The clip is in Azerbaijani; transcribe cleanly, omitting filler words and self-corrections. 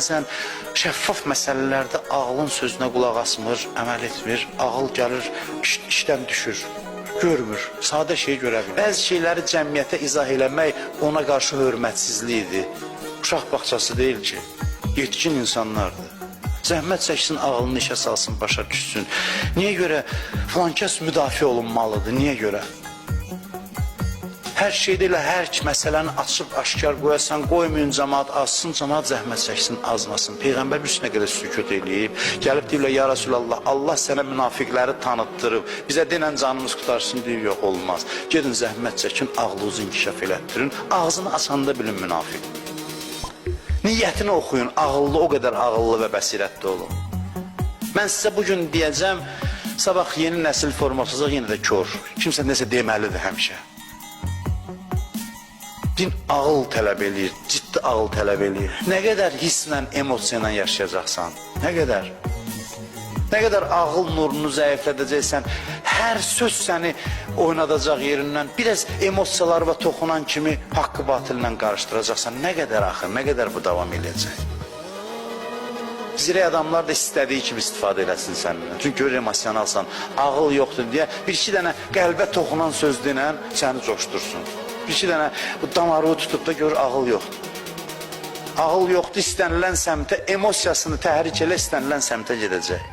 Sən şəffaf məsələlərdə ağlın sözünə qulaq asmır, əməl etmir, ağıl gəlir, işdən düşür, görmür, sadə şey görə bilir. Bəzi şeyləri cəmiyyətə izah eləmək ona qarşı hörmətsizlikdir. Uşaq bağçası deyil ki, yetkin insanlardır. Zəhmət çəksin, ağlını işə salsın, başa düşsün. Niyə görə filankəs müdafiə olunmalıdır, niyə görə? Hər şeydə elə hər məsələni açıb aşkar qoyasan, qoymayın cəmaat azsın, cəmaat zəhmət çəksin, azmasın. Peyğəmbər bir üstünə qədər sükut eləyib, gəlib deyirlər, ya Rasulallah, Allah sənə münafiqləri tanıtdırıb, bizə denən canımız qutarsın, deyir, yox, olmaz. Gedin zəhmət çəkin, ağlınızı inkişaf elətdirin, ağzını açanda bilin münafiq. Niyyətini oxuyun, ağıllı, o qədər ağıllı və bəsirətli olun. Mən sizə bugün deyəcəm, sabah yeni nəsil formasızıq, yenə də kör. Kimsə nəsə deməlidir həmişə. Din ağıl tələb eləyir, ciddi ağıl tələb eləyir. Nə qədər hisslə, emosiyayla yaşayacaqsan, nə qədər? Nə qədər ağıl nurunu zəiflədəcəksən, hər söz səni oynadacaq yerindən, biraz emosiyalarına toxunan kimi haqqı batıllə qarışdıracaqsan, nə qədər axır, nə qədər bu davam eləyəcək? Zirək adamlar da istədiyi kimi istifadə eləsin səndən. Çünki görür emosionalsan, ağıl yoxdur deyə bir iki dənə qəlbə toxunan söz denən səni coşdursun. Bir iki dənə damarı tutub da görür ağıl yoxdur. Ağıl yoxdur, istənilən səmtə, emosiyasını təhrik elə, istənilən səmtə gedəcək.